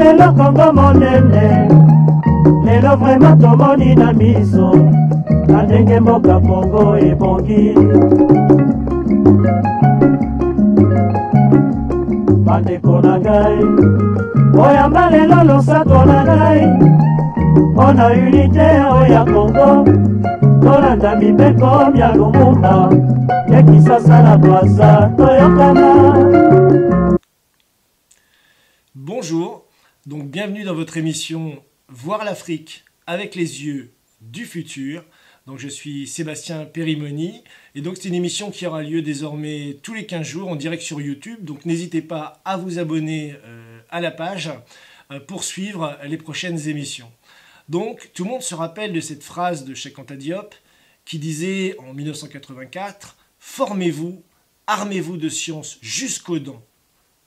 lelo Kongo monene, lelo vraiment tomoni na miso, na ndenge mboka Kongo ebongi. Bandeko na ngai, oyamba lelo losato na ngai, mpona unité oya Kongo, tolanda mibeko mya Lumumba, ya Kisasa na Bwassa toyokana. Bonjour, donc bienvenue dans votre émission Voir l'Afrique avec les yeux du futur. Donc je suis Sébastien Périmoni et donc c'est une émission qui aura lieu désormais tous les 15 jours en direct sur YouTube. Donc n'hésitez pas à vous abonner à la page pour suivre les prochaines émissions. Donc tout le monde se rappelle de cette phrase de Cheikh Anta Diop qui disait en 1984 « Formez-vous, armez-vous de science jusqu'aux dents ».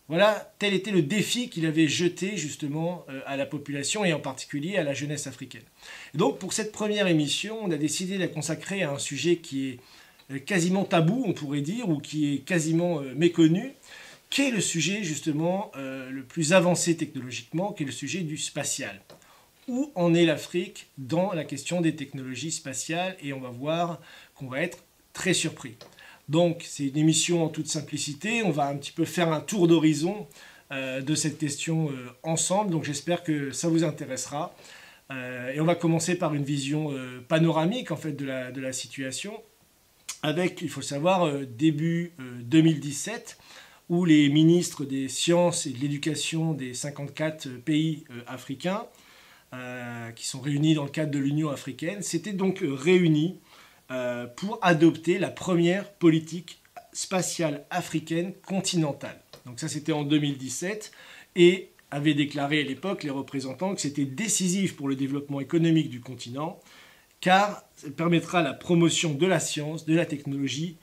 Voilà, tel était le défi qu'il avait jeté justement à la population et en particulier à la jeunesse africaine. Et donc pour cette première émission, on a décidé de la consacrer à un sujet qui est quasiment tabou, on pourrait dire, ou qui est quasiment méconnu, qui est le sujet justement le plus avancé technologiquement, qui est le sujet du spatial. Où en est l'Afrique dans la question des technologies spatiales? Et on va voir qu'on va être très surpris. Donc c'est une émission en toute simplicité, on va un petit peu faire un tour d'horizon de cette question ensemble, donc j'espère que ça vous intéressera. Et on va commencer par une vision panoramique en fait de la situation, avec, il faut le savoir, début 2017, où les ministres des sciences et de l'éducation des 54 pays africains, qui sont réunis dans le cadre de l'Union africaine, s'étaient donc réunis pour adopter la première politique spatiale africaine continentale. Donc ça c'était en 2017 et avaient déclaré à l'époque les représentants que c'était décisif pour le développement économique du continent car ça permettra la promotion de la science, de la technologie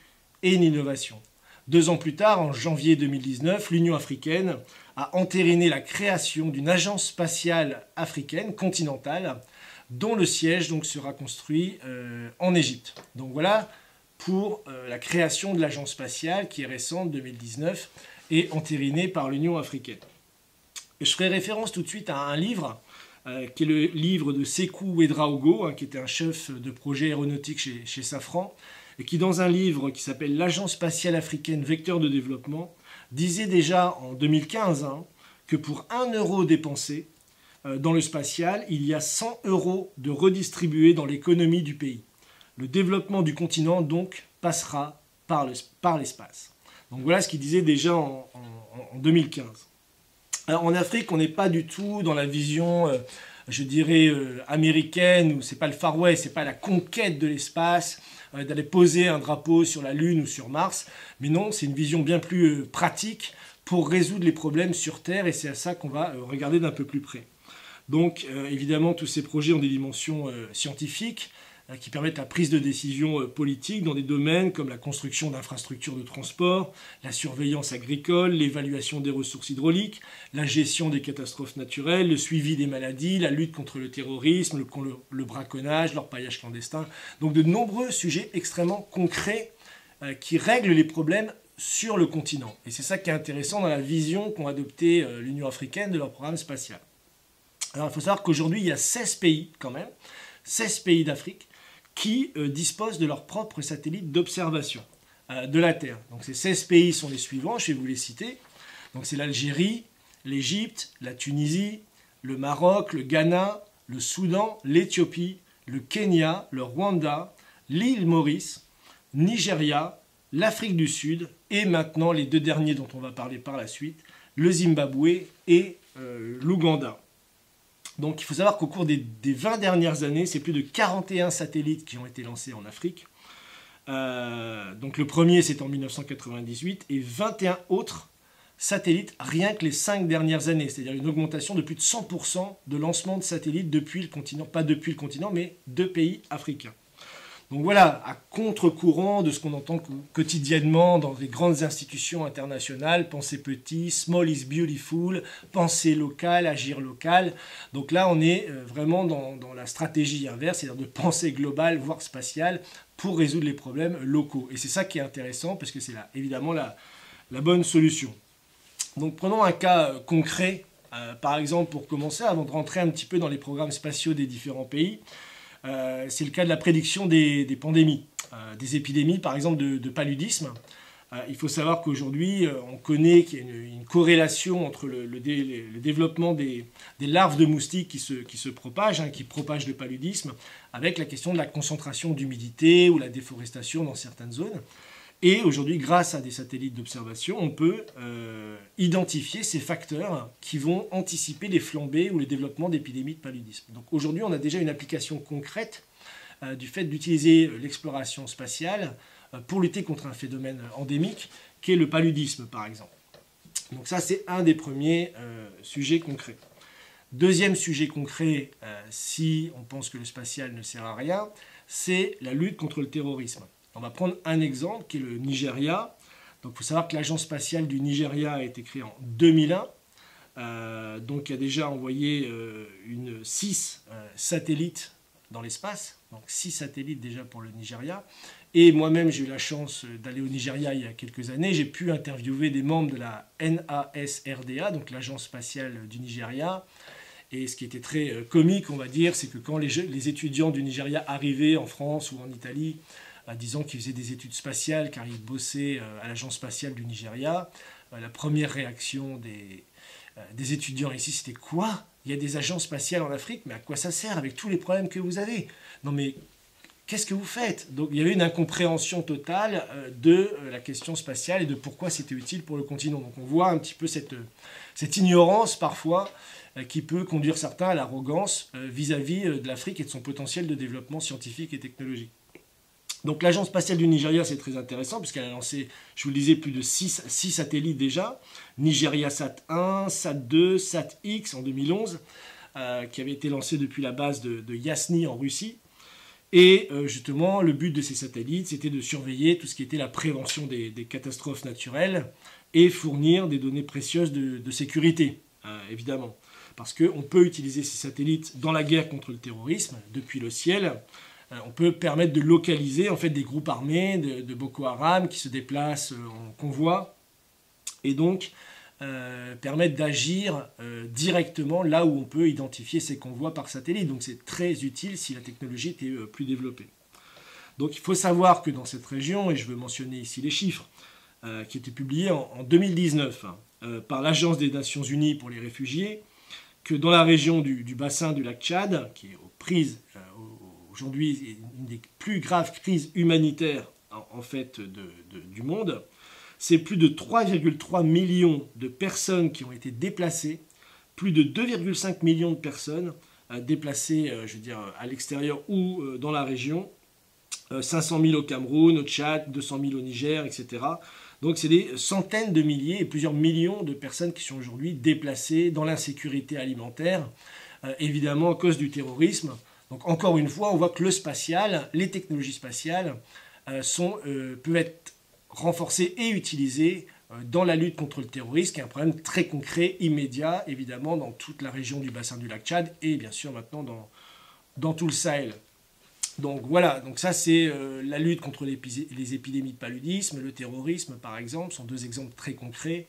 et de l'innovation. 2 ans plus tard, en janvier 2019, l'Union africaine a entériné la création d'une agence spatiale africaine continentale dont le siège donc, sera construit en Égypte. Donc voilà pour la création de l'agence spatiale qui est récente, 2019, et entérinée par l'Union africaine. Et je ferai référence tout de suite à un livre, qui est le livre de Sékou Ouedraogo, qui était un chef de projet aéronautique chez Safran, et qui dans un livre qui s'appelle L'Agence spatiale africaine, vecteur de développement, disait déjà en 2015 que pour 1 euro dépensé, dans le spatial, il y a 100 euros de redistribués dans l'économie du pays. Le développement du continent, donc, passera par l'espace. Donc voilà ce qu'il disait déjà en 2015. Alors en Afrique, on n'est pas du tout dans la vision, je dirais, américaine, où c'est pas le Far West, c'est pas la conquête de l'espace, d'aller poser un drapeau sur la Lune ou sur Mars. Mais non, c'est une vision bien plus pratique pour résoudre les problèmes sur Terre, et c'est à ça qu'on va regarder d'un peu plus près. Donc évidemment, tous ces projets ont des dimensions scientifiques qui permettent la prise de décision politique dans des domaines comme la construction d'infrastructures de transport, la surveillance agricole, l'évaluation des ressources hydrauliques, la gestion des catastrophes naturelles, le suivi des maladies, la lutte contre le terrorisme, le braconnage, l'orpaillage clandestin. Donc de nombreux sujets extrêmement concrets qui règlent les problèmes sur le continent. Et c'est ça qui est intéressant dans la vision qu'ont adoptée l'Union africaine de leur programme spatial. Alors il faut savoir qu'aujourd'hui, il y a 16 pays quand même, 16 pays d'Afrique qui disposent de leurs propres satellites d'observation de la Terre. Donc ces 16 pays sont les suivants, je vais vous les citer. Donc c'est l'Algérie, l'Égypte, la Tunisie, le Maroc, le Ghana, le Soudan, l'Éthiopie, le Kenya, le Rwanda, l'île Maurice, Nigeria, l'Afrique du Sud et maintenant les 2 derniers dont on va parler par la suite, le Zimbabwe et l'Ouganda. Donc il faut savoir qu'au cours des 20 dernières années, c'est plus de 41 satellites qui ont été lancés en Afrique. Donc le premier c'est en 1998 et 21 autres satellites rien que les 5 dernières années. C'est-à-dire une augmentation de plus de 100% de lancement de satellites depuis le continent, pas depuis le continent, mais de pays africains. Donc voilà, à contre-courant de ce qu'on entend quotidiennement dans les grandes institutions internationales, penser petit, small is beautiful, penser local, agir local. Donc là, on est vraiment dans la stratégie inverse, c'est-à-dire de penser global, voire spatial, pour résoudre les problèmes locaux. Et c'est ça qui est intéressant, parce que c'est évidemment la bonne solution. Donc prenons un cas concret Par exemple, pour commencer, avant de rentrer un petit peu dans les programmes spatiaux des différents pays, c'est le cas de la prédiction des pandémies, des épidémies, par exemple de paludisme. Il faut savoir qu'aujourd'hui, on connaît qu'il y a une corrélation entre le développement des larves de moustiques qui se propagent, qui propagent le paludisme, avec la question de la concentration d'humidité ou la déforestation dans certaines zones. Et aujourd'hui, grâce à des satellites d'observation, on peut identifier ces facteurs qui vont anticiper les flambées ou les développements d'épidémies de paludisme. Donc aujourd'hui, on a déjà une application concrète du fait d'utiliser l'exploration spatiale pour lutter contre un phénomène endémique qui est le paludisme, par exemple. Donc ça, c'est un des premiers sujets concrets. Deuxième sujet concret, si on pense que le spatial ne sert à rien, c'est la lutte contre le terrorisme. On va prendre un exemple qui est le Nigeria. Donc il faut savoir que l'agence spatiale du Nigeria a été créée en 2001. Donc il a déjà envoyé 6 satellites dans l'espace. Donc 6 satellites déjà pour le Nigeria. Et moi-même, j'ai eu la chance d'aller au Nigeria il y a quelques années. J'ai pu interviewer des membres de la NASRDA, donc l'agence spatiale du Nigeria. Et ce qui était très comique, on va dire, c'est que quand les étudiants du Nigeria arrivaient en France ou en Italie, disant qu'ils faisaient des études spatiales car ils bossaient à l'agence spatiale du Nigeria, la première réaction des étudiants ici, c'était « Quoi ? Il y a des agences spatiales en Afrique, mais à quoi ça sert avec tous les problèmes que vous avez ? Non mais qu'est-ce que vous faites ?» Donc il y avait une incompréhension totale de la question spatiale et de pourquoi c'était utile pour le continent. Donc on voit un petit peu cette ignorance parfois qui peut conduire certains à l'arrogance vis-à-vis de l'Afrique et de son potentiel de développement scientifique et technologique. Donc l'agence spatiale du Nigeria, c'est très intéressant puisqu'elle a lancé, je vous le disais, plus de 6 satellites déjà. Nigeria Sat 1, Sat 2, Sat X en 2011, qui avait été lancé depuis la base de Yasny en Russie. Et justement, le but de ces satellites, c'était de surveiller tout ce qui était la prévention des catastrophes naturelles et fournir des données précieuses de sécurité, évidemment. Parce qu'on peut utiliser ces satellites dans la guerre contre le terrorisme, depuis le ciel. On peut permettre de localiser en fait, des groupes armés de Boko Haram qui se déplacent en convoi et donc permettre d'agir directement là où on peut identifier ces convois par satellite. Donc c'est très utile si la technologie était plus développée. Donc il faut savoir que dans cette région, et je veux mentionner ici les chiffres, qui étaient publiés en 2019 par l'Agence des Nations Unies pour les réfugiés, que dans la région du bassin du lac Tchad, qui est aux prises aujourd'hui une des plus graves crises humanitaires en fait du monde, c'est plus de 3,3 millions de personnes qui ont été déplacées, plus de 2,5 millions de personnes déplacées, je veux dire, à l'extérieur ou dans la région, 500 000 au Cameroun, au Tchad, 200 000 au Niger, etc. Donc c'est des centaines de milliers et plusieurs millions de personnes qui sont aujourd'hui déplacées dans l'insécurité alimentaire, évidemment à cause du terrorisme. Donc encore une fois, on voit que le spatial, les technologies spatiales peuvent être renforcées et utilisées dans la lutte contre le terrorisme, qui est un problème très concret, immédiat, évidemment, dans toute la région du bassin du lac Tchad et bien sûr maintenant dans tout le Sahel. Donc voilà, donc ça c'est la lutte contre les épidémies de paludisme, le terrorisme par exemple, sont deux exemples très concrets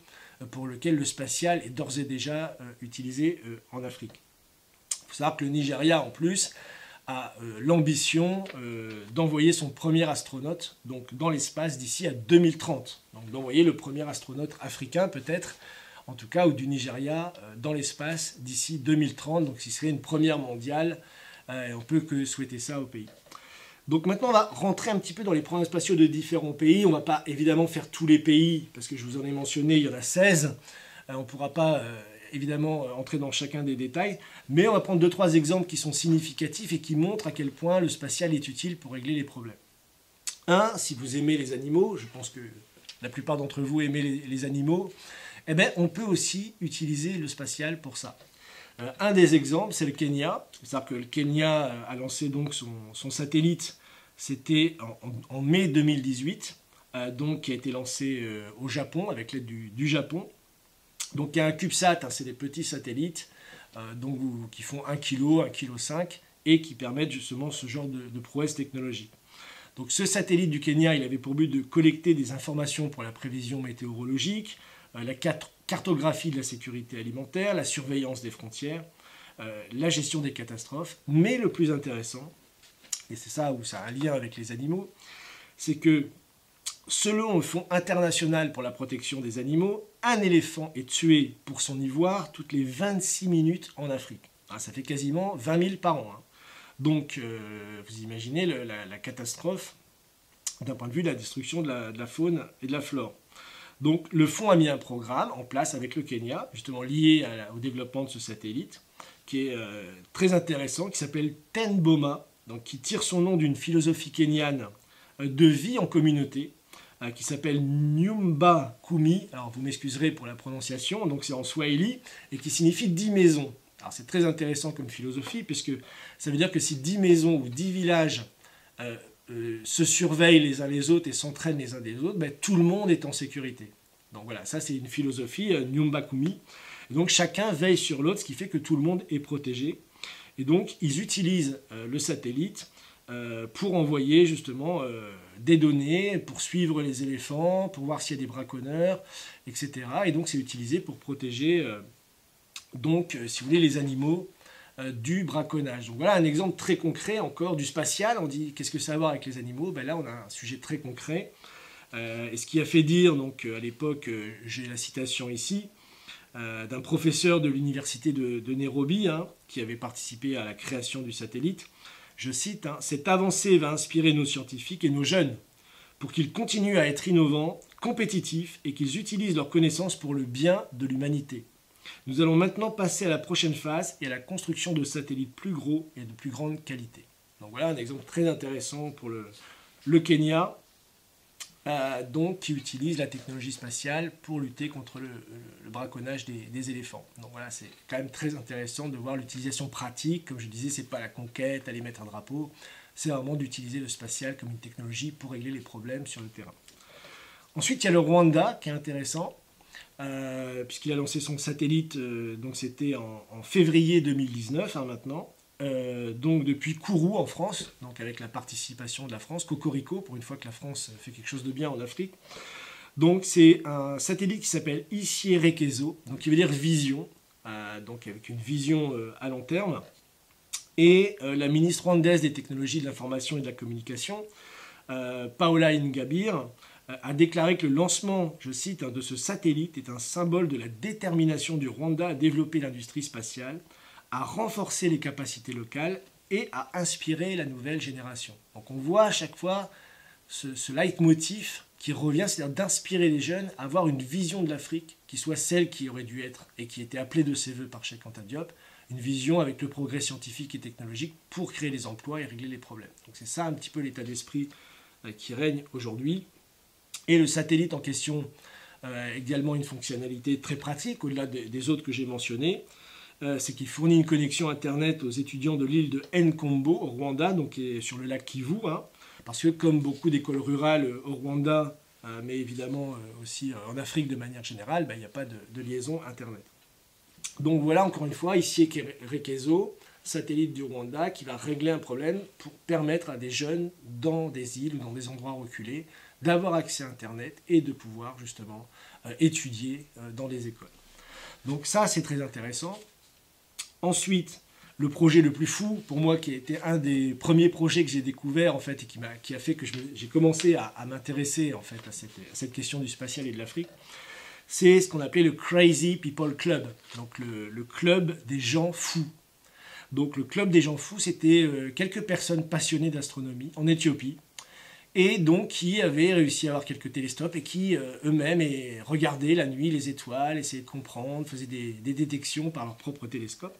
pour lesquels le spatial est d'ores et déjà utilisé en Afrique. Il faut savoir que le Nigeria, en plus, a l'ambition d'envoyer son premier astronaute donc, dans l'espace d'ici à 2030. Donc d'envoyer le premier astronaute africain, peut-être, en tout cas, ou du Nigeria, dans l'espace d'ici 2030. Donc ce serait une première mondiale. Et on ne peut que souhaiter ça au pays. Donc maintenant, on va rentrer un petit peu dans les programmes spatiaux de différents pays. On ne va pas évidemment faire tous les pays, parce que je vous en ai mentionné, il y en a 16. On ne pourra pas... évidemment entrer dans chacun des détails, mais on va prendre 2-3 exemples qui sont significatifs et qui montrent à quel point le spatial est utile pour régler les problèmes. Un, si vous aimez les animaux, je pense que la plupart d'entre vous aimez les animaux, eh bien, on peut aussi utiliser le spatial pour ça. Un des exemples, c'est le Kenya. C'est-à-dire que le Kenya a lancé donc son satellite, c'était en mai 2018, donc qui a été lancé au Japon, avec l'aide du Japon. Donc il y a un CubeSat, c'est des petits satellites qui font 1 kg, 1,5 kg et qui permettent justement ce genre de prouesse technologique. Donc ce satellite du Kenya, il avait pour but de collecter des informations pour la prévision météorologique, la cartographie de la sécurité alimentaire, la surveillance des frontières, la gestion des catastrophes. Mais le plus intéressant, et c'est ça où ça a un lien avec les animaux, c'est que selon le Fonds international pour la protection des animaux, un éléphant est tué pour son ivoire toutes les 26 minutes en Afrique. Alors, ça fait quasiment 20 000 par an. Hein. Donc, vous imaginez la catastrophe d'un point de vue de la destruction de la faune et de la flore. Donc, le fonds a mis un programme en place avec le Kenya, justement lié au développement de ce satellite, qui est très intéressant, qui s'appelle Tenboma, donc qui tire son nom d'une philosophie kenyane de vie en communauté, qui s'appelle Nyumba Kumi. Alors, vous m'excuserez pour la prononciation, donc c'est en Swahili, et qui signifie 10 maisons. Alors, c'est très intéressant comme philosophie, puisque ça veut dire que si 10 maisons ou 10 villages se surveillent les uns les autres et s'entraînent les uns des autres, ben, tout le monde est en sécurité. Donc voilà, ça c'est une philosophie Nyumba Kumi. Et donc chacun veille sur l'autre, ce qui fait que tout le monde est protégé. Et donc ils utilisent le satellite pour envoyer justement des données, pour suivre les éléphants, pour voir s'il y a des braconneurs, etc. Et donc c'est utilisé pour protéger, si vous voulez, les animaux du braconnage. Donc voilà un exemple très concret encore du spatial. On dit qu'est-ce que ça a à voir avec les animaux? Ben là on a un sujet très concret. Et ce qui a fait dire, donc à l'époque, j'ai la citation ici, d'un professeur de l'université de Nairobi, hein, qui avait participé à la création du satellite. Je cite, hein, « Cette avancée va inspirer nos scientifiques et nos jeunes pour qu'ils continuent à être innovants, compétitifs et qu'ils utilisent leurs connaissances pour le bien de l'humanité. Nous allons maintenant passer à la prochaine phase et à la construction de satellites plus gros et de plus grande qualité. » Donc voilà un exemple très intéressant pour le Kenya, qui utilise la technologie spatiale pour lutter contre le braconnage des éléphants. Donc voilà, c'est quand même très intéressant de voir l'utilisation pratique. Comme je disais, c'est pas la conquête, aller mettre un drapeau, c'est vraiment d'utiliser le spatial comme une technologie pour régler les problèmes sur le terrain. Ensuite, il y a le Rwanda qui est intéressant, puisqu'il a lancé son satellite, donc c'était en février 2019, hein, maintenant. Donc depuis Kourou en France, donc avec la participation de la France, Cocorico, pour une fois que la France fait quelque chose de bien en Afrique. Donc c'est un satellite qui s'appelle Isierekezo, donc qui veut dire vision, donc avec une vision à long terme. Et la ministre rwandaise des technologies de l'information et de la communication, Paola Ingabire, a déclaré que le lancement, je cite, hein, de ce satellite est un symbole de la détermination du Rwanda à développer l'industrie spatiale, à renforcer les capacités locales et à inspirer la nouvelle génération. Donc on voit à chaque fois ce leitmotiv qui revient, c'est-à-dire d'inspirer les jeunes à avoir une vision de l'Afrique qui soit celle qui aurait dû être et qui était appelée de ses voeux par Cheikh Anta Diop, une vision avec le progrès scientifique et technologique pour créer les emplois et régler les problèmes. Donc c'est ça un petit peu l'état d'esprit qui règne aujourd'hui. Et le satellite en question a également une fonctionnalité très pratique, au-delà des autres que j'ai mentionnés. C'est qu'il fournit une connexion Internet aux étudiants de l'île de Nkombo, au Rwanda, donc qui est sur le lac Kivu, hein, parce que comme beaucoup d'écoles rurales au Rwanda, mais évidemment aussi en Afrique de manière générale, il n'y a pas de liaison Internet. Donc voilà, encore une fois, ici Rekezo, satellite du Rwanda, qui va régler un problème pour permettre à des jeunes dans des îles ou dans des endroits reculés d'avoir accès à Internet et de pouvoir justement étudier dans les écoles. Donc ça, c'est très intéressant. Ensuite, le projet le plus fou, pour moi, qui a été un des premiers projets que j'ai découvert, en fait, et qui a fait que j'ai commencé à m'intéresser, en fait, à cette question du spatial et de l'Afrique, c'est ce qu'on appelait le Crazy People Club, donc le club des gens fous. Donc le club des gens fous, c'était quelques personnes passionnées d'astronomie en Éthiopie, et donc qui avaient réussi à avoir quelques télescopes et qui eux-mêmes regardaient la nuit les étoiles, essayaient de comprendre, faisaient des détections par leur propre télescope.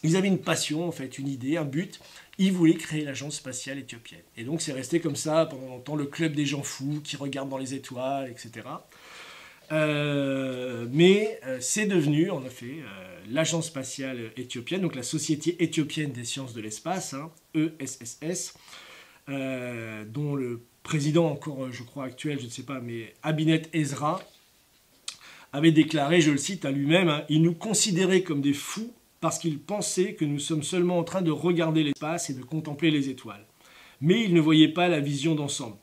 Ils avaient une passion, en fait, une idée, un but. Ils voulaient créer l'agence spatiale éthiopienne. Et donc c'est resté comme ça pendant longtemps, le club des gens fous qui regardent dans les étoiles, etc. Mais c'est devenu, en effet, l'agence spatiale éthiopienne, donc la Société éthiopienne des sciences de l'espace, hein, ESSS, dont le président encore, je crois, actuel, je ne sais pas, mais Abinet Ezra, avait déclaré, je le cite à lui-même, hein, « Il nous considérait comme des fous parce qu'il pensait que nous sommes seulement en train de regarder l'espace et de contempler les étoiles. Mais il ne voyait pas la vision d'ensemble.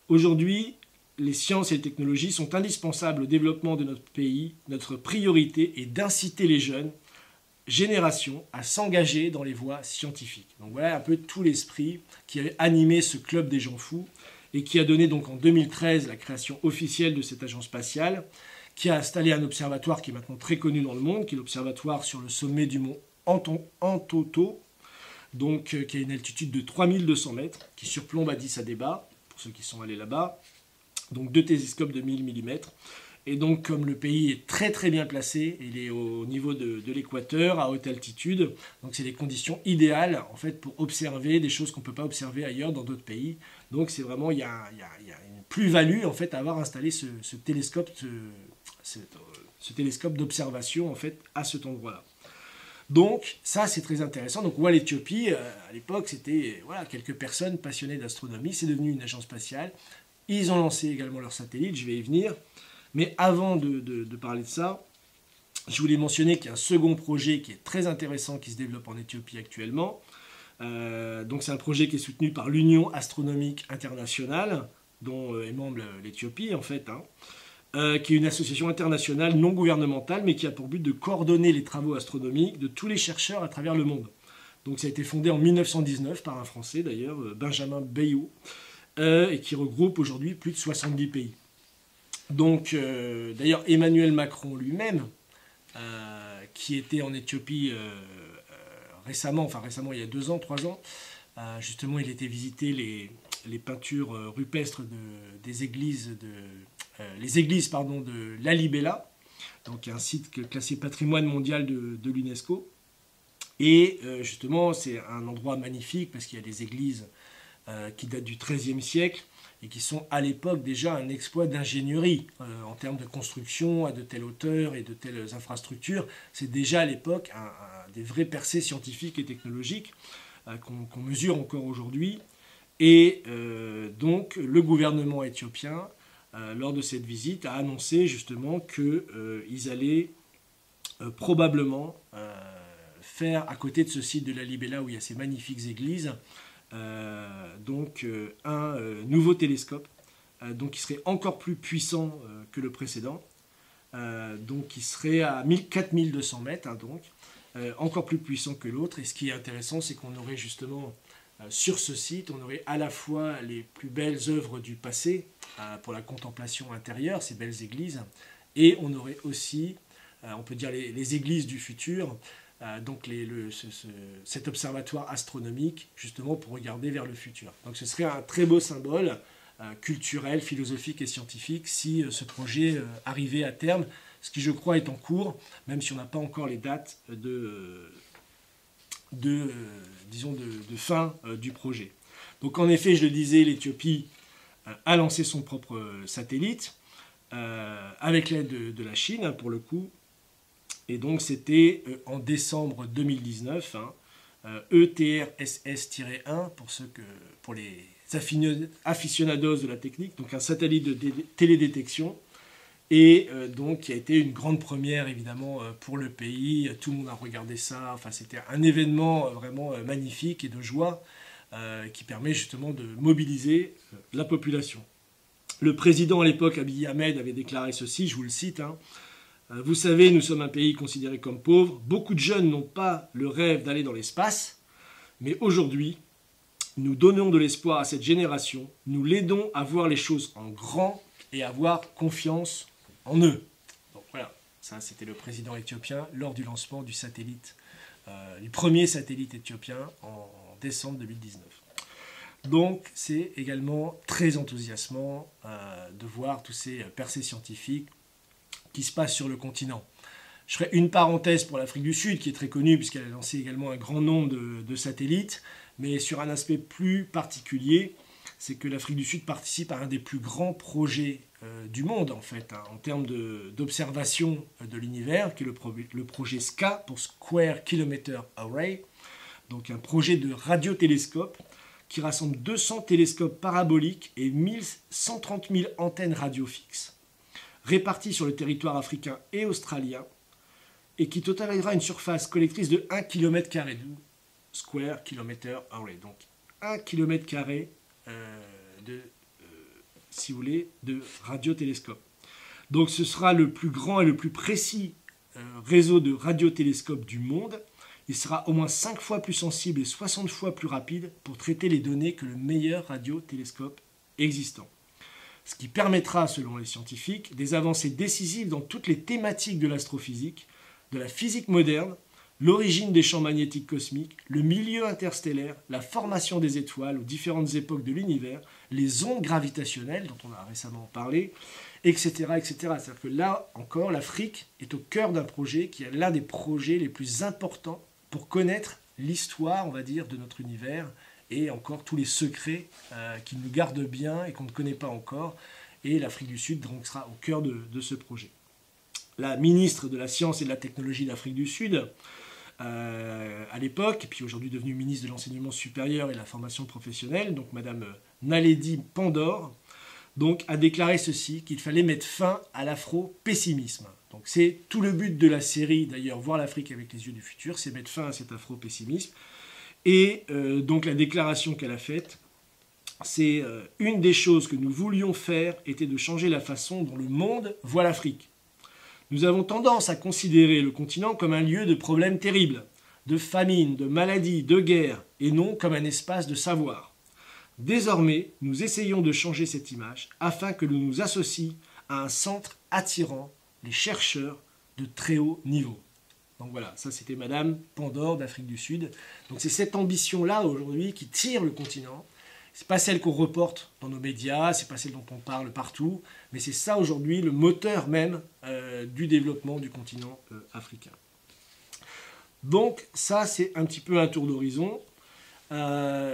Aujourd'hui, les sciences et les technologies sont indispensables au développement de notre pays. Notre priorité est d'inciter les jeunes générations à s'engager dans les voies scientifiques. Donc voilà un peu tout l'esprit qui avait animé ce club des gens fous et qui a donné donc en 2013 la création officielle de cette agence spatiale, qui a installé un observatoire qui est maintenant très connu dans le monde, qui est l'observatoire sur le sommet du mont Entoto, donc qui a une altitude de 3200 mètres, qui surplombe Addis Abeba, pour ceux qui sont allés là-bas, donc 2 télescopes de 1000 mm. Et donc, comme le pays est très très bien placé, il est au niveau de l'équateur, à haute altitude, donc c'est des conditions idéales en fait pour observer des choses qu'on ne peut pas observer ailleurs dans d'autres pays. Donc c'est vraiment, il y a une plus-value en fait à avoir installé ce télescope, ce télescope d'observation en fait à cet endroit-là. Donc ça c'est très intéressant. Donc on voit l'Éthiopie, à l'époque c'était voilà, quelques personnes passionnées d'astronomie, c'est devenu une agence spatiale. Ils ont lancé également leur satellite, je vais y venir. Mais avant de parler de ça, je voulais mentionner qu'il y a un second projet qui est très intéressant qui se développe en Éthiopie actuellement. Donc c'est un projet qui est soutenu par l'Union astronomique internationale, dont est membre l'Éthiopie en fait, qui est une association internationale non gouvernementale, mais qui a pour but de coordonner les travaux astronomiques de tous les chercheurs à travers le monde. Donc ça a été fondé en 1919 par un Français d'ailleurs, Benjamin Bayou, et qui regroupe aujourd'hui plus de 70 pays. Donc, d'ailleurs, Emmanuel Macron lui-même, qui était en Éthiopie récemment, il y a 2 ans, 3 ans, justement, il était visiter les peintures rupestres des églises les églises de Lalibela, donc un site classé patrimoine mondial de l'UNESCO. Et justement, c'est un endroit magnifique parce qu'il y a des églises qui datent du XIIIe siècle, et qui sont à l'époque déjà un exploit d'ingénierie en termes de construction à de telle hauteur et de telles infrastructures. C'est déjà à l'époque des vraies percées scientifiques et technologiques qu'on mesure encore aujourd'hui. Et donc le gouvernement éthiopien, lors de cette visite, a annoncé justement qu'ils allaient probablement faire, à côté de ce site de Lalibela où il y a ces magnifiques églises, un nouveau télescope donc qui serait encore plus puissant que le précédent, donc qui serait à 4200 mètres, encore plus puissant que l'autre. Et ce qui est intéressant, c'est qu'on aurait justement sur ce site, on aurait à la fois les plus belles œuvres du passé pour la contemplation intérieure, ces belles églises, et on aurait aussi, on peut dire, les églises du futur, donc cet observatoire astronomique, justement pour regarder vers le futur. Donc ce serait un très beau symbole culturel, philosophique et scientifique si ce projet arrivait à terme, ce qui je crois est en cours, même si on n'a pas encore les dates de fin du projet. Donc en effet, je le disais, l'Éthiopie a lancé son propre satellite, avec l'aide de la Chine, pour le coup. Et donc c'était en décembre 2019, ETRSS-1 pour les aficionados de la technique, donc un satellite de télédétection, et donc qui a été une grande première évidemment pour le pays. Tout le monde a regardé ça, enfin c'était un événement vraiment magnifique et de joie qui permet justement de mobiliser la population. Le président à l'époque, Abiy Ahmed, avait déclaré ceci, je vous le cite, vous savez, nous sommes un pays considéré comme pauvre. Beaucoup de jeunes n'ont pas le rêve d'aller dans l'espace. Mais aujourd'hui, nous donnons de l'espoir à cette génération. Nous l'aidons à voir les choses en grand et à avoir confiance en eux. Donc voilà, ça c'était le président éthiopien lors du lancement du satellite, du premier satellite éthiopien en décembre 2019. Donc c'est également très enthousiasmant de voir tous ces percées scientifiques qui se passe sur le continent. Je ferai une parenthèse pour l'Afrique du Sud, qui est très connue, puisqu'elle a lancé également un grand nombre de satellites, mais sur un aspect plus particulier, c'est que l'Afrique du Sud participe à un des plus grands projets du monde, en fait, en termes d'observation de l'univers, qui est le projet SKA, pour Square Kilometer Array, donc un projet de radiotélescope qui rassemble 200 télescopes paraboliques et 130 000 antennes radio fixes, répartis sur le territoire africain et australien, et qui totalisera une surface collectrice de 1 km², d'où Square Kilometer Array. Donc 1 km² de si vous voulez, de radiotélescopes. Donc ce sera le plus grand et le plus précis réseau de radiotélescopes du monde. Il sera au moins 5 fois plus sensible et 60 fois plus rapide pour traiter les données que le meilleur radiotélescope existant. Ce qui permettra, selon les scientifiques, des avancées décisives dans toutes les thématiques de l'astrophysique, de la physique moderne, l'origine des champs magnétiques cosmiques, le milieu interstellaire, la formation des étoiles aux différentes époques de l'univers, les ondes gravitationnelles, dont on a récemment parlé, etc. etc. C'est-à-dire que là encore, l'Afrique est au cœur d'un projet qui est l'un des projets les plus importants pour connaître l'histoire, on va dire, de notre univers et encore tous les secrets qui nous gardent bien et qu'on ne connaît pas encore. Et l'Afrique du Sud donc, sera au cœur de ce projet. La ministre de la Science et de la Technologie d'Afrique du Sud, à l'époque, et puis aujourd'hui devenue ministre de l'Enseignement supérieur et de la formation professionnelle, donc Madame Naledi Pandor, donc, a déclaré ceci, qu'il fallait mettre fin à l'afro-pessimisme. Donc c'est tout le but de la série, d'ailleurs, Voir l'Afrique avec les yeux du futur, c'est mettre fin à cet afro-pessimisme. Et donc la déclaration qu'elle a faite, c'est une des choses que nous voulions faire était de changer la façon dont le monde voit l'Afrique. Nous avons tendance à considérer le continent comme un lieu de problèmes terribles, de famine, de maladies, de guerre, et non comme un espace de savoir. Désormais, nous essayons de changer cette image afin que nous nous associons à un centre attirant les chercheurs de très haut niveau. Donc voilà, ça c'était Madame Pandor d'Afrique du Sud. Donc c'est cette ambition-là aujourd'hui qui tire le continent. C'est pas celle qu'on reporte dans nos médias, c'est pas celle dont on parle partout, mais c'est ça aujourd'hui le moteur même du développement du continent africain. Donc ça c'est un petit peu un tour d'horizon.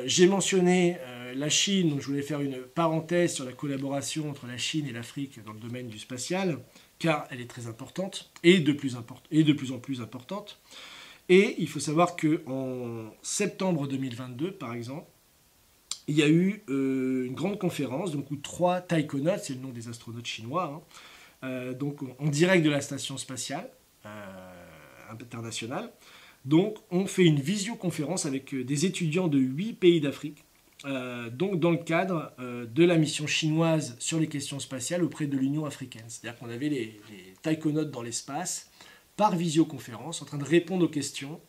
J'ai mentionné la Chine, donc je voulais faire une parenthèse sur la collaboration entre la Chine et l'Afrique dans le domaine du spatial, car elle est très importante et de plus en plus importante. Et il faut savoir qu'en septembre 2022, par exemple, il y a eu une grande conférence, donc où 3 taïkonauts, c'est le nom des astronautes chinois, donc en direct de la station spatiale internationale, donc on fait une visioconférence avec des étudiants de 8 pays d'Afrique, donc dans le cadre de la mission chinoise sur les questions spatiales auprès de l'Union africaine. C'est-à-dire qu'on avait les taïkonautes dans l'espace, par visioconférence, en train de répondre aux questions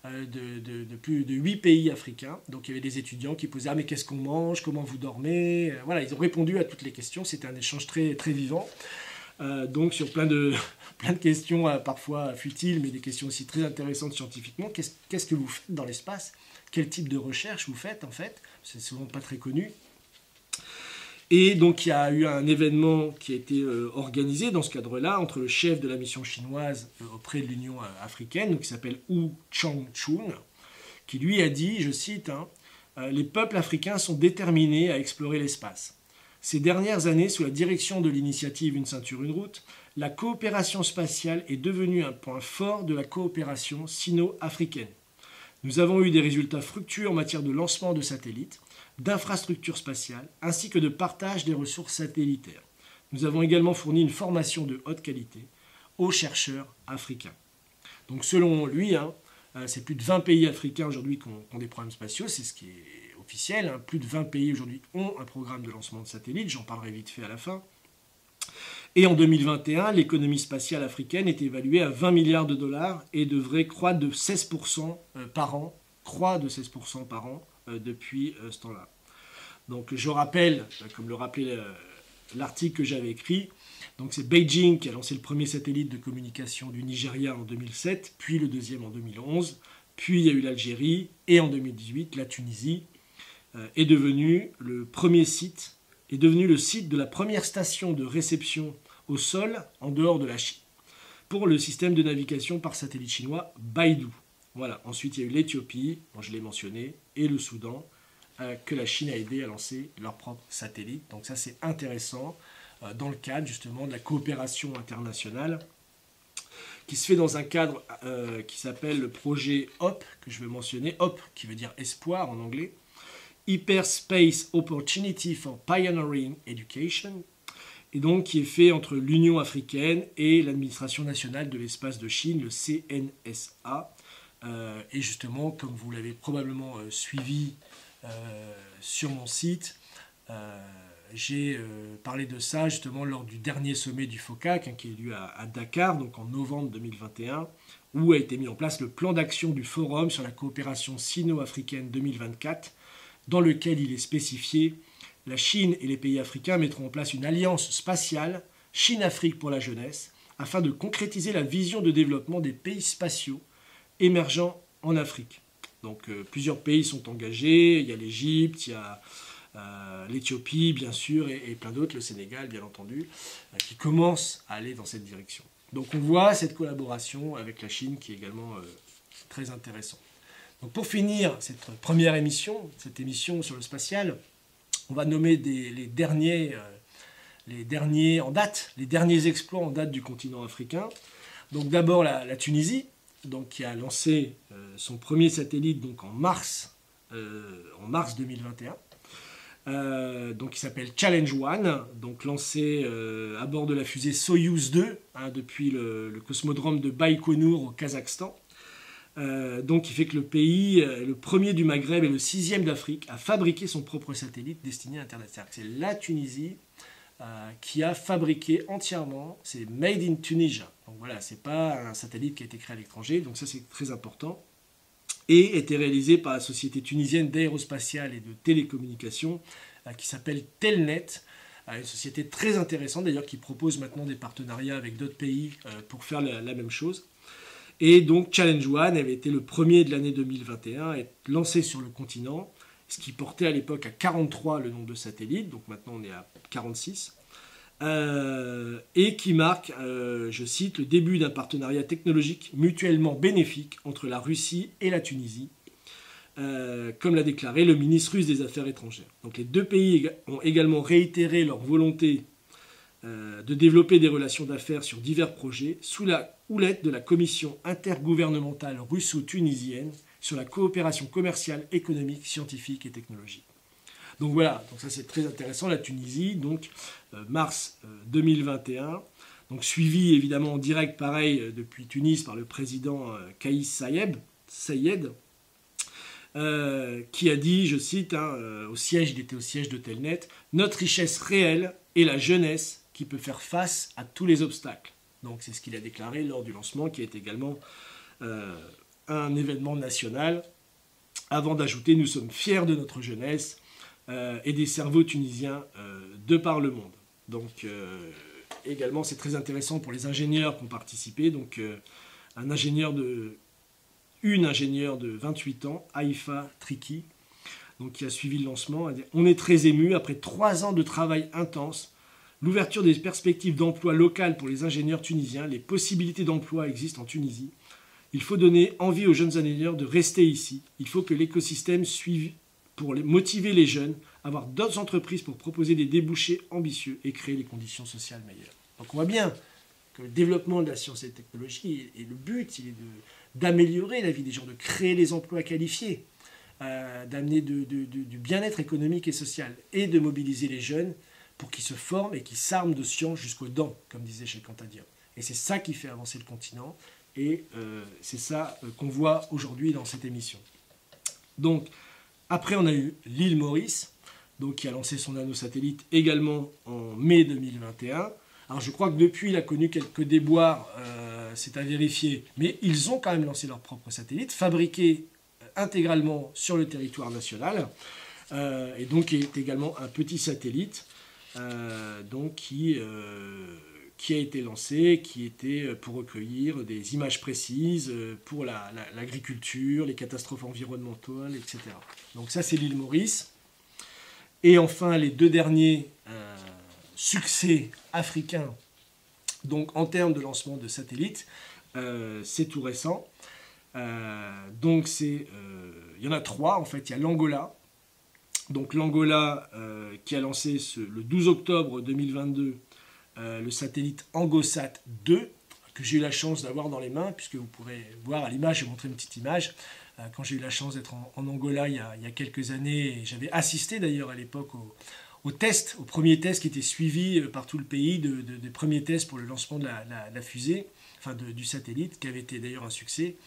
de plus de 8 pays africains. Donc il y avait des étudiants qui posaient « Ah mais qu'est-ce qu'on mange ? Comment vous dormez ?» Voilà, ils ont répondu à toutes les questions. C'était un échange très, très vivant. Donc sur plein de questions parfois futiles, mais des questions aussi très intéressantes scientifiquement. Qu'est-ce que vous faites dans l'espace ? Quel type de recherche vous faites en fait ? C'est souvent pas très connu. Et donc il y a eu un événement qui a été organisé dans ce cadre-là entre le chef de la mission chinoise auprès de l'Union africaine, qui s'appelle Hu Changchun, qui lui a dit, je cite, les peuples africains sont déterminés à explorer l'espace. Ces dernières années, sous la direction de l'initiative Une ceinture, une route, la coopération spatiale est devenue un point fort de la coopération sino-africaine. Nous avons eu des résultats fructueux en matière de lancement de satellites, d'infrastructures spatiales, ainsi que de partage des ressources satellitaires. Nous avons également fourni une formation de haute qualité aux chercheurs africains. Donc selon lui, c'est plus de 20 pays africains aujourd'hui qui ont des programmes spatiaux, c'est ce qui est officiel. Plus de 20 pays aujourd'hui ont un programme de lancement de satellites, j'en parlerai vite fait à la fin. Et en 2021, l'économie spatiale africaine est évaluée à 20 milliards de dollars et devrait croître de 16% par an, depuis ce temps-là. Donc je rappelle, comme le rappelait l'article que j'avais écrit, donc c'est Beijing qui a lancé le premier satellite de communication du Nigeria en 2007, puis le deuxième en 2011, puis il y a eu l'Algérie, et en 2018, la Tunisie est devenu le site de la première station de réception au sol en dehors de la Chine pour le système de navigation par satellite chinois Baidu. Voilà. Ensuite, il y a eu l'Éthiopie, dont je l'ai mentionné, et le Soudan, que la Chine a aidé à lancer leur propre satellite. Donc ça, c'est intéressant dans le cadre justement de la coopération internationale qui se fait dans un cadre qui s'appelle le projet HOP, que je vais mentionner. HOP, qui veut dire espoir en anglais. Hyperspace Opportunity for Pioneering Education, et donc qui est fait entre l'Union africaine et l'administration nationale de l'espace de Chine, le CNSA. Et justement, comme vous l'avez probablement suivi sur mon site, j'ai parlé de ça justement lors du dernier sommet du FOCAC, qui a eu lieu à Dakar, donc en novembre 2021, où a été mis en place le plan d'action du Forum sur la coopération sino-africaine 2024, dans lequel il est spécifié: la Chine et les pays africains mettront en place une alliance spatiale Chine-Afrique pour la jeunesse, afin de concrétiser la vision de développement des pays spatiaux émergents en Afrique. Donc plusieurs pays sont engagés, il y a l'Égypte, il y a l'Éthiopie bien sûr, et plein d'autres, le Sénégal bien entendu, qui commencent à aller dans cette direction. Donc on voit cette collaboration avec la Chine qui est également très intéressante. Donc pour finir cette première émission, cette émission sur le spatial, on va nommer les derniers en date, les derniers exploits en date du continent africain. Donc d'abord la Tunisie, donc, qui a lancé son premier satellite donc, en mars 2021. Donc, il s'appelle Challenge One, donc lancé à bord de la fusée Soyouz 2, depuis le cosmodrome de Baïkonour au Kazakhstan. Donc, il fait que le pays, le premier du Maghreb et le 6e d'Afrique, a fabriqué son propre satellite destiné à Internet. C'est-à-dire que c'est la Tunisie qui a fabriqué entièrement, c'est Made in Tunisia. Donc voilà, c'est pas un satellite qui a été créé à l'étranger, donc ça c'est très important. Et été réalisé par la société tunisienne d'aérospatiale et de télécommunications qui s'appelle Telnet, une société très intéressante d'ailleurs qui propose maintenant des partenariats avec d'autres pays pour faire la même chose. Et donc Challenge One avait été le premier de l'année 2021 à être lancé sur le continent, ce qui portait à l'époque à 43 le nombre de satellites, donc maintenant on est à 46, et qui marque, je cite, le début d'un partenariat technologique mutuellement bénéfique entre la Russie et la Tunisie, comme l'a déclaré le ministre russe des Affaires étrangères. Donc les deux pays ont également réitéré leur volonté de développer des relations d'affaires sur divers projets sous la houlette de la commission intergouvernementale russo-tunisienne sur la coopération commerciale, économique, scientifique et technologique. Donc voilà, donc ça c'est très intéressant, la Tunisie, donc mars 2021, donc suivi évidemment en direct pareil depuis Tunis par le président Kais Saied, qui a dit, je cite, il était au siège de Telnet, « Notre richesse réelle est la jeunesse qui peut faire face à tous les obstacles ». Donc c'est ce qu'il a déclaré lors du lancement, qui est également un événement national, avant d'ajouter « Nous sommes fiers de notre jeunesse et des cerveaux tunisiens de par le monde ». Donc également c'est très intéressant pour les ingénieurs qui ont participé, donc une ingénieure de 28 ans, Haïfa Triki, donc qui a suivi le lancement. Elle dit, on est très ému après 3 ans de travail intense. L'ouverture des perspectives d'emploi locales pour les ingénieurs tunisiens, les possibilités d'emploi existent en Tunisie. Il faut donner envie aux jeunes ingénieurs de rester ici. Il faut que l'écosystème suive pour motiver les jeunes, avoir d'autres entreprises pour proposer des débouchés ambitieux et créer les conditions sociales meilleures. Donc on voit bien que le développement de la science et de la technologie, et le but, il est d'améliorer la vie des gens, de créer les emplois qualifiés, d'amener du bien-être économique et social, et de mobiliser les jeunes pour qu'ils se forment et qu'ils s'arment de science jusqu'aux dents, comme disait Cheikh Anta Diop. Et c'est ça qui fait avancer le continent, et c'est ça qu'on voit aujourd'hui dans cette émission. Donc, après on a eu l'île Maurice, donc, qui a lancé son nanosatellite également en mai 2021. Alors je crois que depuis, il a connu quelques déboires, c'est à vérifier, mais ils ont quand même lancé leur propre satellite, fabriqué intégralement sur le territoire national, et donc qui est également un petit satellite donc, qui a été lancé, qui était pour recueillir des images précises pour l'agriculture, les catastrophes environnementales, etc. Donc ça c'est l'île Maurice. Et enfin les 2 derniers succès africains, donc en termes de lancement de satellites, c'est tout récent. Donc il y en a 3 en fait. Il y a l'Angola, donc l'Angola qui a lancé le 12 octobre 2022 le satellite Angosat 2, que j'ai eu la chance d'avoir dans les mains, puisque vous pourrez voir à l'image, je vais montrer une petite image. Quand j'ai eu la chance d'être en Angola il y a quelques années, j'avais assisté d'ailleurs à l'époque au premier test qui était suivi par tout le pays, des premiers tests pour le lancement de la fusée, enfin du satellite, qui avait été d'ailleurs un succès.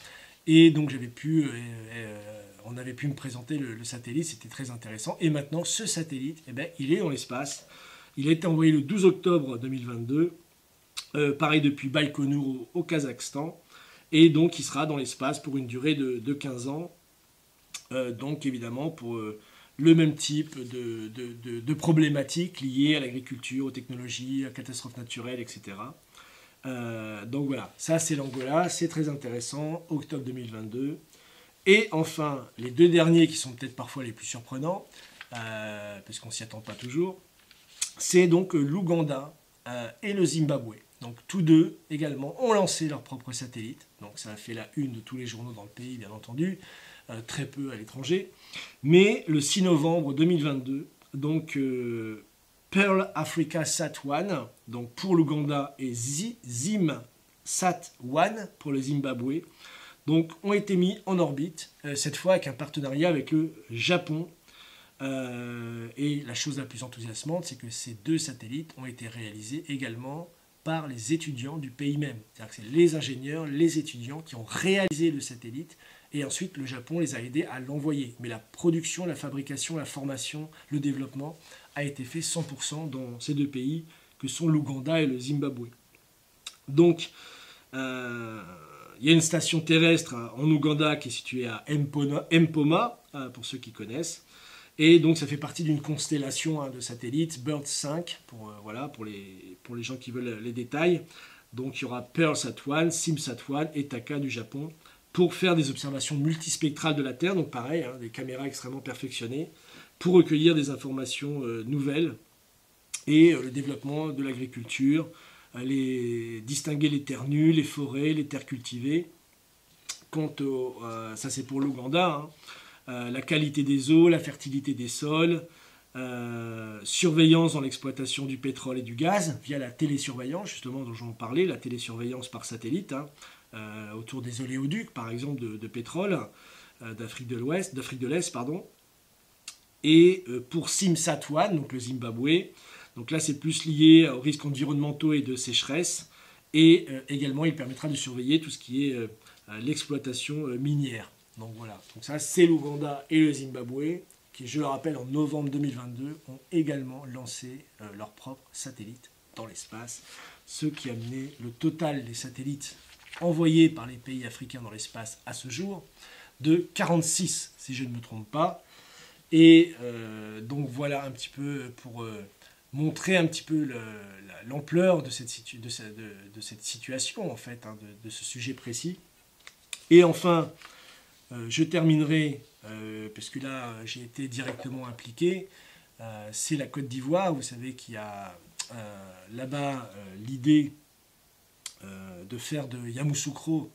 Et donc on avait pu me présenter le satellite, c'était très intéressant. Et maintenant, ce satellite, eh ben, il est dans l'espace. Il a été envoyé le 12 octobre 2022, pareil depuis Baïkonour au Kazakhstan. Et donc, il sera dans l'espace pour une durée de 15 ans. Donc, évidemment, pour le même type de problématiques liées à l'agriculture, aux technologies, à catastrophes naturelles, etc. Donc voilà, ça c'est l'Angola, c'est très intéressant, octobre 2022. Et enfin, les deux derniers qui sont peut-être parfois les plus surprenants, parce qu'on ne s'y attend pas toujours, c'est donc l'Ouganda et le Zimbabwe. Donc tous deux également ont lancé leur propre satellite. Donc ça a fait la une de tous les journaux dans le pays, bien entendu, très peu à l'étranger. Mais le 6 novembre 2022, donc Pearl Africa Sat 1, donc pour l'Ouganda, et Zim Sat 1 pour le Zimbabwe, donc ont été mis en orbite, cette fois avec un partenariat avec le Japon. Et la chose la plus enthousiasmante, c'est que ces deux satellites ont été réalisés également par les étudiants du pays même. C'est-à-dire que c'est les ingénieurs, les étudiants qui ont réalisé le satellite, et ensuite le Japon les a aidés à l'envoyer. Mais la production, la fabrication, la formation, le développement a été fait 100% dans ces deux pays que sont l'Ouganda et le Zimbabwe. Donc, il y a une station terrestre en Ouganda qui est située à Mpoma, pour ceux qui connaissent. Et donc ça fait partie d'une constellation de satellites, Bird 5, pour les gens qui veulent les détails. Donc il y aura Pearl Sat 1, Sim Sat 1 et Taka du Japon pour faire des observations multispectrales de la Terre. Donc pareil, des caméras extrêmement perfectionnées pour recueillir des informations nouvelles et le développement de l'agriculture, distinguer les terres nues, les forêts, les terres cultivées. Ça c'est pour l'Ouganda, la qualité des eaux, la fertilité des sols, surveillance dans l'exploitation du pétrole et du gaz via la télésurveillance, justement dont j'en parlais, la télésurveillance par satellite, autour des oléoducs par exemple de pétrole d'Afrique de l'Est, pardon. Et pour Simsat 1, donc le Zimbabwe, donc là c'est plus lié aux risques environnementaux et de sécheresse, et également il permettra de surveiller tout ce qui est l'exploitation minière. Donc voilà, donc ça c'est l'Ouganda et le Zimbabwe qui, je le rappelle, en novembre 2022 ont également lancé leur propre satellite dans l'espace, ce qui a mené le total des satellites envoyés par les pays africains dans l'espace à ce jour de 46, si je ne me trompe pas. Et donc voilà un petit peu pour montrer un petit peu l'ampleur de cette situation en fait, de ce sujet précis. Et enfin, je terminerai, parce que là j'ai été directement impliqué, c'est la Côte d'Ivoire. Vous savez qu'il y a là-bas l'idée de faire de Yamoussoukro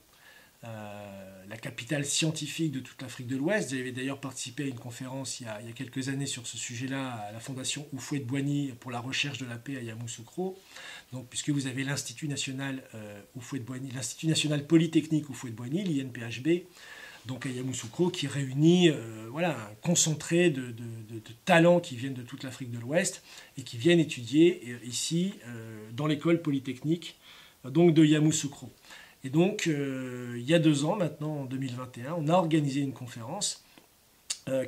la capitale scientifique de toute l'Afrique de l'Ouest. J'avais d'ailleurs participé à une conférence il y a quelques années sur ce sujet-là à la Fondation Houphouët-Boigny pour la recherche de la paix à Yamoussoukro. Donc, puisque vous avez l'Institut national Houphouët-Boigny, l'Institut national polytechnique Houphouët-Boigny, l'INPHB, donc à Yamoussoukro, qui réunit un concentré de talents qui viennent de toute l'Afrique de l'Ouest et qui viennent étudier ici dans l'école polytechnique donc de Yamoussoukro. Et donc, il y a 2 ans maintenant, en 2021, on a organisé une conférence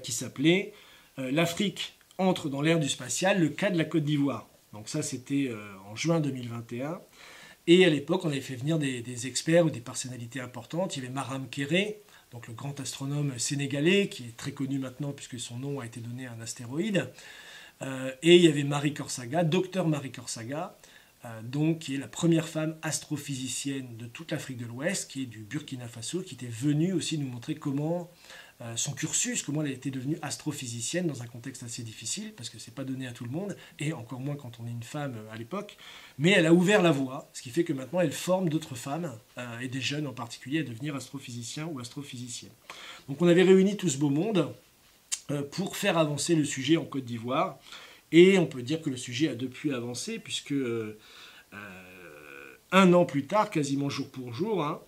qui s'appelait « L'Afrique entre dans l'ère du spatial, le cas de la Côte d'Ivoire ». Donc ça, c'était en juin 2021. Et à l'époque, on avait fait venir des experts ou des personnalités importantes. Il y avait Maram Kéré, donc le grand astronome sénégalais, qui est très connu maintenant puisque son nom a été donné à un astéroïde. Et il y avait Marie Korsaga, docteur Marie Korsaga, donc, qui est la première femme astrophysicienne de toute l'Afrique de l'Ouest, qui est du Burkina Faso, qui était venue aussi nous montrer comment son cursus, comment elle était devenue astrophysicienne dans un contexte assez difficile, parce que ce n'est pas donné à tout le monde, et encore moins quand on est une femme à l'époque. Mais elle a ouvert la voie, ce qui fait que maintenant elle forme d'autres femmes, et des jeunes en particulier, à devenir astrophysiciens ou astrophysiciennes. Donc on avait réuni tout ce beau monde pour faire avancer le sujet en Côte d'Ivoire. Et on peut dire que le sujet a depuis avancé, puisque 1 an plus tard, quasiment jour pour jour,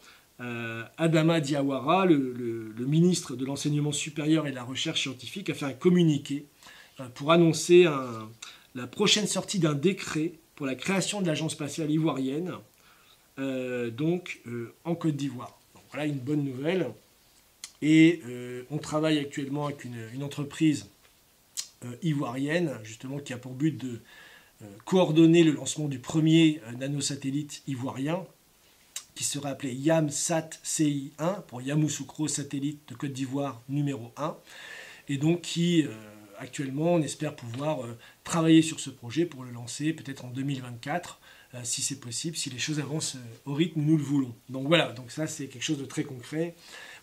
Adama Diawara, le ministre de l'Enseignement supérieur et de la Recherche scientifique, a fait un communiqué pour annoncer la prochaine sortie d'un décret pour la création de l'Agence spatiale ivoirienne, en Côte d'Ivoire. Donc voilà une bonne nouvelle. Et on travaille actuellement avec une entreprise ivoirienne, justement, qui a pour but de coordonner le lancement du premier nanosatellite ivoirien, qui sera appelé YAMSAT CI1, pour Yamoussoukro satellite de Côte d'Ivoire numéro 1, et donc qui, actuellement, on espère pouvoir travailler sur ce projet pour le lancer peut-être en 2024, si c'est possible, si les choses avancent au rythme où nous le voulons. Donc voilà, donc ça c'est quelque chose de très concret,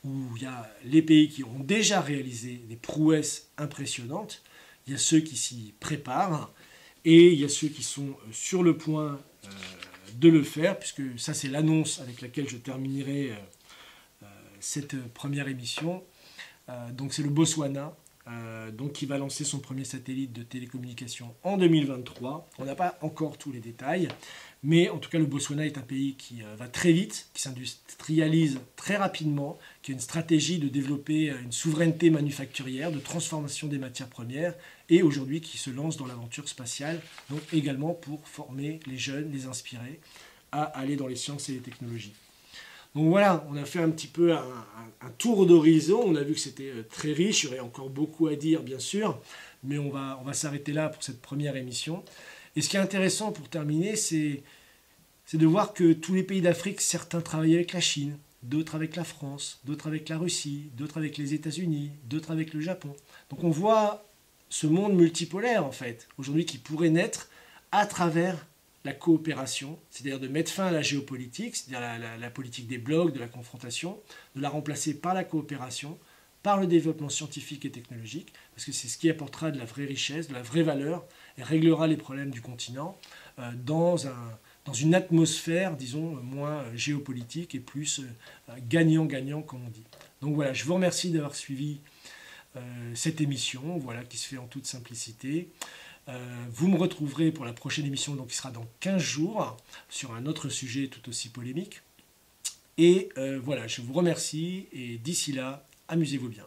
où il y a les pays qui ont déjà réalisé des prouesses impressionnantes, il y a ceux qui s'y préparent, et il y a ceux qui sont sur le point de le faire, puisque ça c'est l'annonce avec laquelle je terminerai cette première émission. Donc c'est le Botswana, donc qui va lancer son premier satellite de télécommunication en 2023. On n'a pas encore tous les détails, mais en tout cas le Botswana est un pays qui va très vite, qui s'industrialise très rapidement, qui a une stratégie de développer une souveraineté manufacturière, de transformation des matières premières, et aujourd'hui qui se lance dans l'aventure spatiale, donc également pour former les jeunes, les inspirer à aller dans les sciences et les technologies. Donc voilà, on a fait un petit peu un tour d'horizon, on a vu que c'était très riche, il y aurait encore beaucoup à dire bien sûr, mais on va s'arrêter là pour cette première émission. Et ce qui est intéressant pour terminer, c'est de voir que tous les pays d'Afrique, certains travaillent avec la Chine, d'autres avec la France, d'autres avec la Russie, d'autres avec les États-Unis, d'autres avec le Japon. Donc on voit ce monde multipolaire en fait, aujourd'hui qui pourrait naître à travers la coopération, c'est-à-dire de mettre fin à la géopolitique, c'est-à-dire la politique des blocs, de la confrontation, de la remplacer par la coopération, par le développement scientifique et technologique, parce que c'est ce qui apportera de la vraie richesse, de la vraie valeur, et réglera les problèmes du continent dans une atmosphère, disons, moins géopolitique et plus gagnant-gagnant, comme on dit. Donc voilà, je vous remercie d'avoir suivi cette émission, voilà, qui se fait en toute simplicité. Vous me retrouverez pour la prochaine émission, donc qui sera dans 15 jours, sur un autre sujet tout aussi polémique. Et voilà, je vous remercie, et d'ici là, amusez-vous bien.